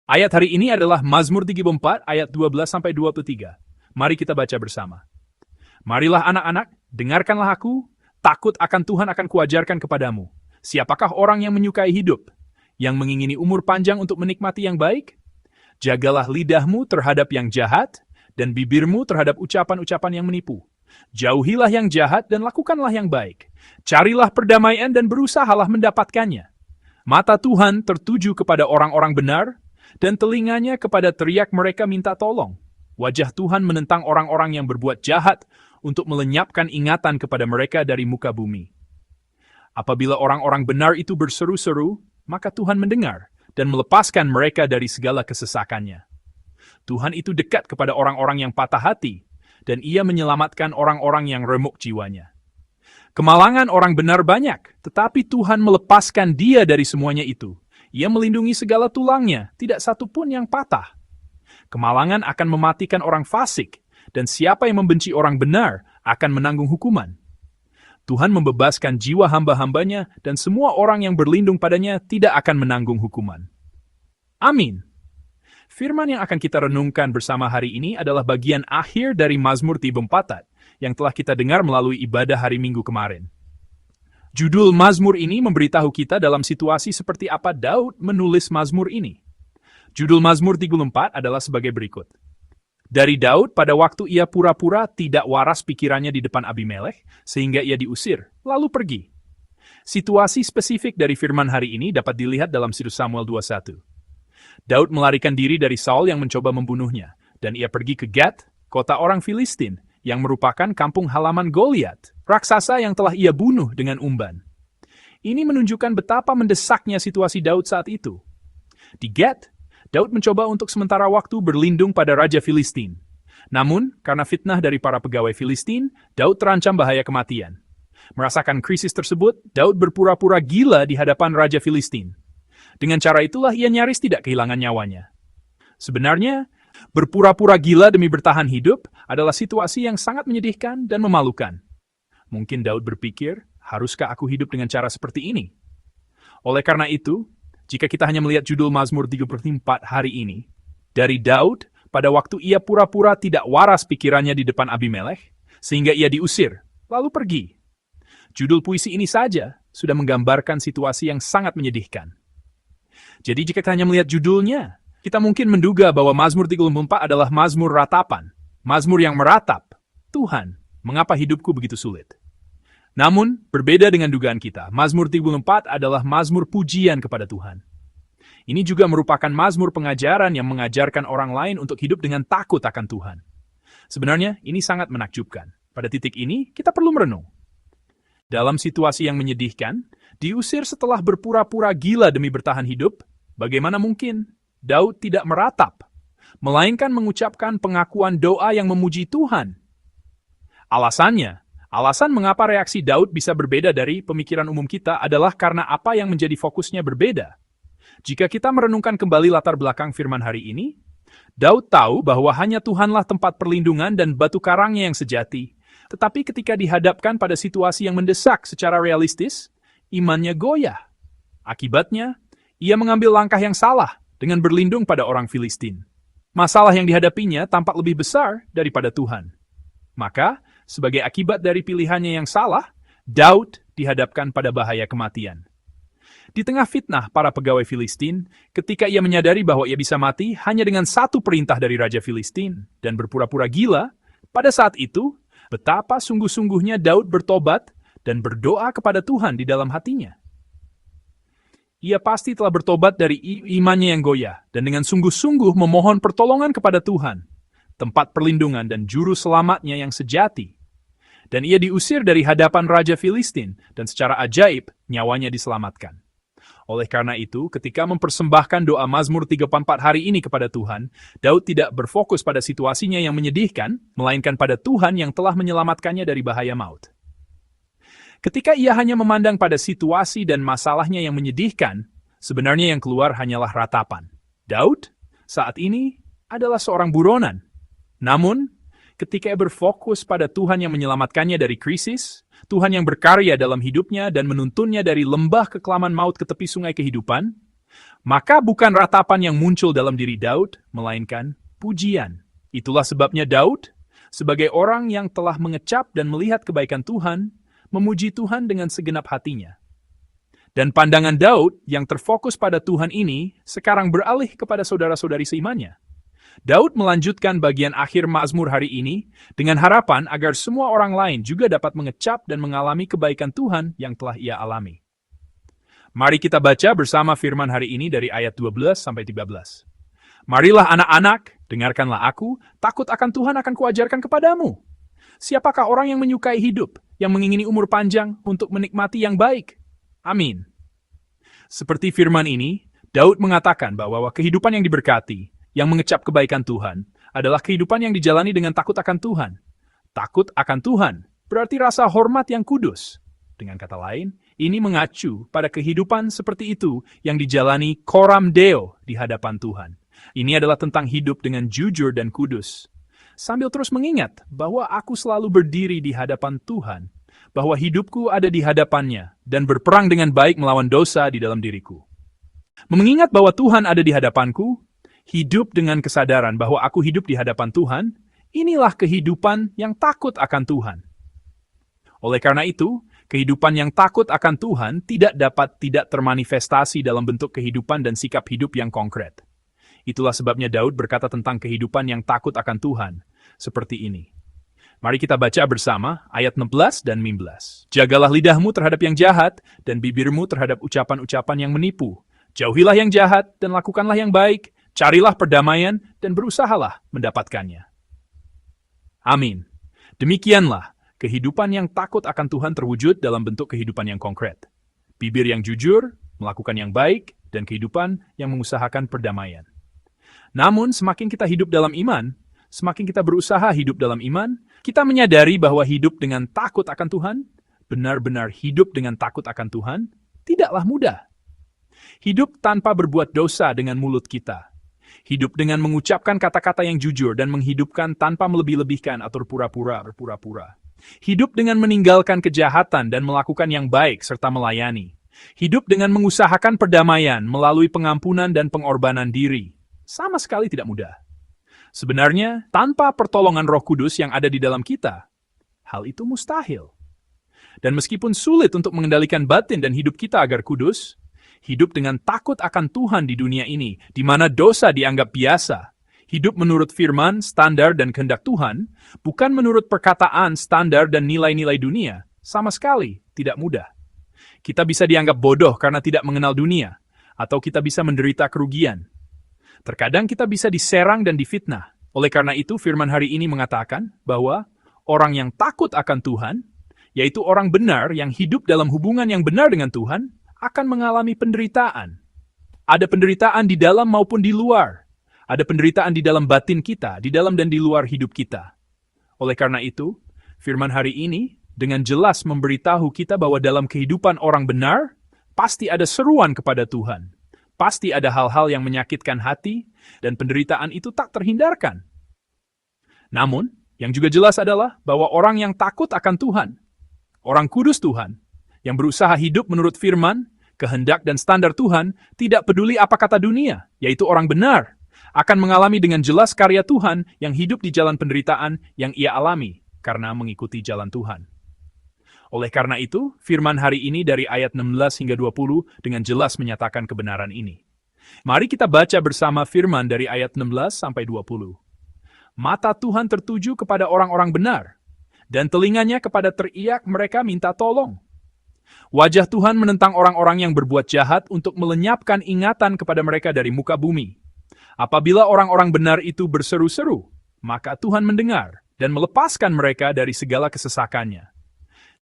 Ayat hari ini adalah Mazmur 34 ayat 12-23. Mari kita baca bersama. Marilah anak-anak, dengarkanlah aku, takut akan Tuhan akan kuajarkan kepadamu. Siapakah orang yang menyukai hidup, yang mengingini umur panjang untuk menikmati yang baik? Jagalah lidahmu terhadap yang jahat, dan bibirmu terhadap ucapan-ucapan yang menipu. Jauhilah yang jahat dan lakukanlah yang baik. Carilah perdamaian dan berusahalah mendapatkannya. Mata Tuhan tertuju kepada orang-orang benar, dan telinganya kepada teriak mereka minta tolong. Wajah Tuhan menentang orang-orang yang berbuat jahat untuk melenyapkan ingatan kepada mereka dari muka bumi. Apabila orang-orang benar itu berseru-seru, maka Tuhan mendengar dan melepaskan mereka dari segala kesesakannya. Tuhan itu dekat kepada orang-orang yang patah hati, dan Ia menyelamatkan orang-orang yang remuk jiwanya. Kemalangan orang benar banyak, tetapi Tuhan melepaskan dia dari semuanya itu. Ia melindungi segala tulangnya, tidak satu pun yang patah. Kemalangan akan mematikan orang fasik, dan siapa yang membenci orang benar akan menanggung hukuman. Tuhan membebaskan jiwa hamba-hambanya, dan semua orang yang berlindung padanya tidak akan menanggung hukuman. Amin. Firman yang akan kita renungkan bersama hari ini adalah bagian akhir dari Mazmur 34 yang telah kita dengar melalui ibadah hari Minggu kemarin. Judul Mazmur ini memberitahu kita dalam situasi seperti apa Daud menulis Mazmur ini. Judul Mazmur 34 adalah sebagai berikut. Dari Daud pada waktu ia pura-pura tidak waras pikirannya di depan Abimelekh, sehingga ia diusir, lalu pergi. Situasi spesifik dari firman hari ini dapat dilihat dalam 1 Samuel 21. Daud melarikan diri dari Saul yang mencoba membunuhnya, dan ia pergi ke Gat, kota orang Filistin, yang merupakan kampung halaman Goliat, raksasa yang telah ia bunuh dengan umban. Ini menunjukkan betapa mendesaknya situasi Daud saat itu. Di Gat, Daud mencoba untuk sementara waktu berlindung pada Raja Filistin. Namun, karena fitnah dari para pegawai Filistin, Daud terancam bahaya kematian. Merasakan krisis tersebut, Daud berpura-pura gila di hadapan Raja Filistin. Dengan cara itulah ia nyaris tidak kehilangan nyawanya. Sebenarnya, berpura-pura gila demi bertahan hidup adalah situasi yang sangat menyedihkan dan memalukan. Mungkin Daud berpikir, haruskah aku hidup dengan cara seperti ini? Oleh karena itu, jika kita hanya melihat judul Mazmur 34 hari ini, dari Daud pada waktu ia pura-pura tidak waras pikirannya di depan Abimelekh, sehingga ia diusir, lalu pergi. Judul puisi ini saja sudah menggambarkan situasi yang sangat menyedihkan. Jadi jika kita hanya melihat judulnya, kita mungkin menduga bahwa Mazmur 34 adalah Mazmur ratapan, Mazmur yang meratap, Tuhan, mengapa hidupku begitu sulit? Namun, berbeda dengan dugaan kita, Mazmur 34 adalah Mazmur pujian kepada Tuhan. Ini juga merupakan Mazmur pengajaran yang mengajarkan orang lain untuk hidup dengan takut akan Tuhan. Sebenarnya, ini sangat menakjubkan. Pada titik ini, kita perlu merenung. Dalam situasi yang menyedihkan, diusir setelah berpura-pura gila demi bertahan hidup, bagaimana mungkin Daud tidak meratap, melainkan mengucapkan pengakuan doa yang memuji Tuhan? Alasan mengapa reaksi Daud bisa berbeda dari pemikiran umum kita adalah karena apa yang menjadi fokusnya berbeda. Jika kita merenungkan kembali latar belakang firman hari ini, Daud tahu bahwa hanya Tuhanlah tempat perlindungan dan batu karangnya yang sejati. Tetapi ketika dihadapkan pada situasi yang mendesak secara realistis, imannya goyah. Akibatnya, ia mengambil langkah yang salah dengan berlindung pada orang Filistin. Masalah yang dihadapinya tampak lebih besar daripada Tuhan. Maka, sebagai akibat dari pilihannya yang salah, Daud dihadapkan pada bahaya kematian. Di tengah fitnah para pegawai Filistin, ketika ia menyadari bahwa ia bisa mati hanya dengan satu perintah dari Raja Filistin dan berpura-pura gila, pada saat itu, betapa sungguh-sungguhnya Daud bertobat dan berdoa kepada Tuhan di dalam hatinya. Ia pasti telah bertobat dari imannya yang goyah dan dengan sungguh-sungguh memohon pertolongan kepada Tuhan, tempat perlindungan dan juru selamatnya yang sejati. Dan ia diusir dari hadapan Raja Filistin dan secara ajaib nyawanya diselamatkan. Oleh karena itu, ketika mempersembahkan doa Mazmur 34 hari ini kepada Tuhan, Daud tidak berfokus pada situasinya yang menyedihkan, melainkan pada Tuhan yang telah menyelamatkannya dari bahaya maut. Ketika ia hanya memandang pada situasi dan masalahnya yang menyedihkan, sebenarnya yang keluar hanyalah ratapan. Daud saat ini adalah seorang buronan. Namun, ketika ia berfokus pada Tuhan yang menyelamatkannya dari krisis, Tuhan yang berkarya dalam hidupnya dan menuntunnya dari lembah kekelaman maut ke tepi sungai kehidupan, Maka bukan ratapan yang muncul dalam diri Daud, melainkan pujian. Itulah sebabnya Daud, sebagai orang yang telah mengecap dan melihat kebaikan Tuhan, memuji Tuhan dengan segenap hatinya. Dan pandangan Daud yang terfokus pada Tuhan ini sekarang beralih kepada saudara-saudari seimannya. Daud melanjutkan bagian akhir Mazmur hari ini dengan harapan agar semua orang lain juga dapat mengecap dan mengalami kebaikan Tuhan yang telah ia alami. Mari kita baca bersama firman hari ini dari ayat 12-13. Marilah anak-anak, dengarkanlah aku, takut akan Tuhan akan kuajarkan kepadamu. Siapakah orang yang menyukai hidup, yang mengingini umur panjang untuk menikmati yang baik? Amin. Seperti firman ini, Daud mengatakan bahwa kehidupan yang diberkati, yang mengecap kebaikan Tuhan, adalah kehidupan yang dijalani dengan takut akan Tuhan. Takut akan Tuhan berarti rasa hormat yang kudus. Dengan kata lain, ini mengacu pada kehidupan seperti itu yang dijalani coram Deo di hadapan Tuhan. Ini adalah tentang hidup dengan jujur dan kudus. Sambil terus mengingat bahwa aku selalu berdiri di hadapan Tuhan, bahwa hidupku ada di hadapannya, dan berperang dengan baik melawan dosa di dalam diriku. Mengingat bahwa Tuhan ada di hadapanku, hidup dengan kesadaran bahwa aku hidup di hadapan Tuhan, inilah kehidupan yang takut akan Tuhan. Oleh karena itu, kehidupan yang takut akan Tuhan tidak dapat tidak termanifestasi dalam bentuk kehidupan dan sikap hidup yang konkret. Itulah sebabnya Daud berkata tentang kehidupan yang takut akan Tuhan, seperti ini. Mari kita baca bersama ayat 16 dan 15. Jagalah lidahmu terhadap yang jahat, dan bibirmu terhadap ucapan-ucapan yang menipu. Jauhilah yang jahat, dan lakukanlah yang baik. Carilah perdamaian, dan berusahalah mendapatkannya. Amin. Demikianlah, kehidupan yang takut akan Tuhan terwujud dalam bentuk kehidupan yang konkret. Bibir yang jujur, melakukan yang baik, dan kehidupan yang mengusahakan perdamaian. Namun, semakin kita hidup dalam iman, semakin kita berusaha hidup dalam iman, kita menyadari bahwa hidup dengan takut akan Tuhan, benar-benar hidup dengan takut akan Tuhan, tidaklah mudah. Hidup tanpa berbuat dosa dengan mulut kita. Hidup dengan mengucapkan kata-kata yang jujur dan menghidupkan tanpa melebih-lebihkan atau berpura-pura. Hidup dengan meninggalkan kejahatan dan melakukan yang baik serta melayani. Hidup dengan mengusahakan perdamaian melalui pengampunan dan pengorbanan diri. Sama sekali tidak mudah. Sebenarnya, tanpa pertolongan Roh Kudus yang ada di dalam kita, hal itu mustahil. Dan meskipun sulit untuk mengendalikan batin dan hidup kita agar kudus, hidup dengan takut akan Tuhan di dunia ini, di mana dosa dianggap biasa, hidup menurut firman, standar, dan kehendak Tuhan, bukan menurut perkataan, standar, dan nilai-nilai dunia, sama sekali tidak mudah. Kita bisa dianggap bodoh karena tidak mengenal dunia, atau kita bisa menderita kerugian. Terkadang kita bisa diserang dan difitnah. Oleh karena itu, firman hari ini mengatakan bahwa orang yang takut akan Tuhan, yaitu orang benar yang hidup dalam hubungan yang benar dengan Tuhan, akan mengalami penderitaan. Ada penderitaan di dalam maupun di luar. Ada penderitaan di dalam batin kita, di dalam dan di luar hidup kita. Oleh karena itu, firman hari ini dengan jelas memberitahu kita bahwa dalam kehidupan orang benar, pasti ada seruan kepada Tuhan. Pasti ada hal-hal yang menyakitkan hati, dan penderitaan itu tak terhindarkan. Namun, yang juga jelas adalah bahwa orang yang takut akan Tuhan, orang kudus Tuhan, yang berusaha hidup menurut firman, kehendak dan standar Tuhan, tidak peduli apa kata dunia, yaitu orang benar, akan mengalami dengan jelas karya Tuhan yang hidup di jalan penderitaan yang ia alami karena mengikuti jalan Tuhan. Oleh karena itu, firman hari ini dari ayat 16 hingga 20 dengan jelas menyatakan kebenaran ini. Mari kita baca bersama firman dari ayat 16 sampai 20. Mata Tuhan tertuju kepada orang-orang benar, dan telinganya kepada teriak mereka minta tolong. Wajah Tuhan menentang orang-orang yang berbuat jahat untuk melenyapkan ingatan kepada mereka dari muka bumi. Apabila orang-orang benar itu berseru-seru, maka Tuhan mendengar dan melepaskan mereka dari segala kesesakannya.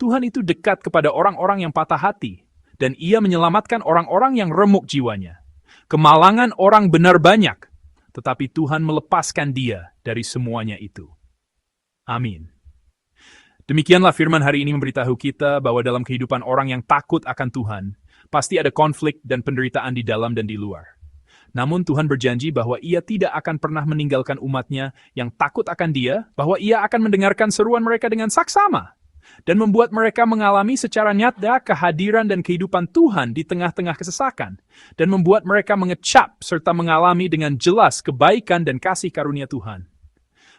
Tuhan itu dekat kepada orang-orang yang patah hati, dan ia menyelamatkan orang-orang yang remuk jiwanya. Kemalangan orang benar banyak, tetapi Tuhan melepaskan dia dari semuanya itu. Amin. Demikianlah firman hari ini memberitahu kita bahwa dalam kehidupan orang yang takut akan Tuhan, pasti ada konflik dan penderitaan di dalam dan di luar. Namun Tuhan berjanji bahwa ia tidak akan pernah meninggalkan umatnya yang takut akan dia, bahwa ia akan mendengarkan seruan mereka dengan saksama. dan membuat mereka mengalami secara nyata kehadiran dan kehidupan Tuhan di tengah-tengah kesesakan, dan membuat mereka mengecap serta mengalami dengan jelas kebaikan dan kasih karunia Tuhan.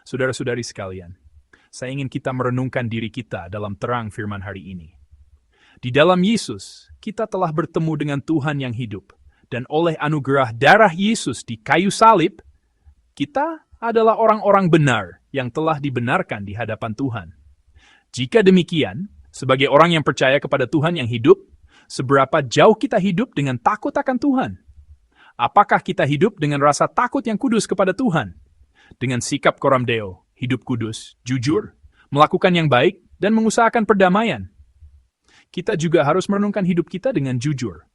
Saudara-saudari sekalian, saya ingin kita merenungkan diri kita dalam terang firman hari ini. Di dalam Yesus, kita telah bertemu dengan Tuhan yang hidup, dan oleh anugerah darah Yesus di kayu salib, kita adalah orang-orang benar yang telah dibenarkan di hadapan Tuhan. Jika demikian, sebagai orang yang percaya kepada Tuhan yang hidup, seberapa jauh kita hidup dengan takut akan Tuhan? Apakah kita hidup dengan rasa takut yang kudus kepada Tuhan? Dengan sikap koram deo, hidup kudus, jujur, melakukan yang baik, dan mengusahakan perdamaian. Kita juga harus merenungkan hidup kita dengan jujur.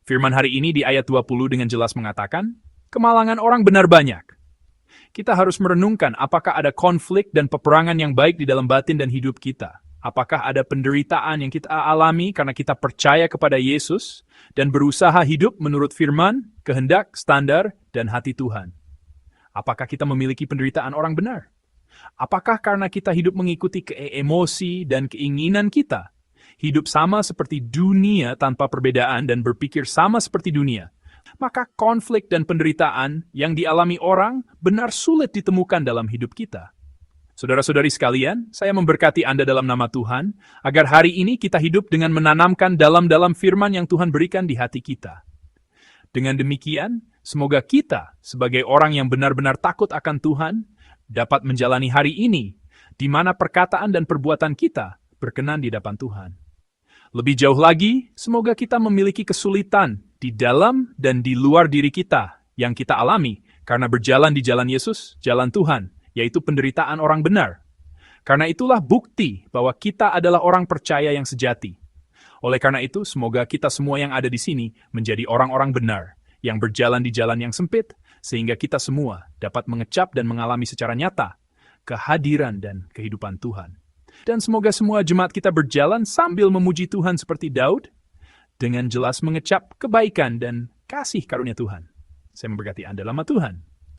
Firman hari ini di ayat 20 dengan jelas mengatakan, kemalangan orang benar banyak. Kita harus merenungkan apakah ada konflik dan peperangan yang baik di dalam batin dan hidup kita. Apakah ada penderitaan yang kita alami karena kita percaya kepada Yesus dan berusaha hidup menurut firman, kehendak, standar, dan hati Tuhan. Apakah kita memiliki penderitaan orang benar? Apakah karena kita hidup mengikuti emosi dan keinginan kita? Hidup sama seperti dunia tanpa perbedaan dan berpikir sama seperti dunia. Maka konflik dan penderitaan yang dialami orang benar sulit ditemukan dalam hidup kita. Saudara-saudari sekalian, saya memberkati Anda dalam nama Tuhan, agar hari ini kita hidup dengan menanamkan dalam firman yang Tuhan berikan di hati kita. Dengan demikian, semoga kita, sebagai orang yang benar-benar takut akan Tuhan, dapat menjalani hari ini, di mana perkataan dan perbuatan kita berkenan di hadapan Tuhan. Lebih jauh lagi, semoga kita memiliki kesulitan di dalam dan di luar diri kita yang kita alami karena berjalan di jalan Yesus, jalan Tuhan, yaitu penderitaan orang benar. Karena itulah bukti bahwa kita adalah orang percaya yang sejati. Oleh karena itu, semoga kita semua yang ada di sini menjadi orang-orang benar, yang berjalan di jalan yang sempit, sehingga kita semua dapat mengecap dan mengalami secara nyata kehadiran dan kehidupan Tuhan. Dan semoga semua jemaat kita berjalan sambil memuji Tuhan seperti Daud, dengan jelas mengecap kebaikan dan kasih karunia Tuhan. Saya memberkati Anda dalam nama Tuhan.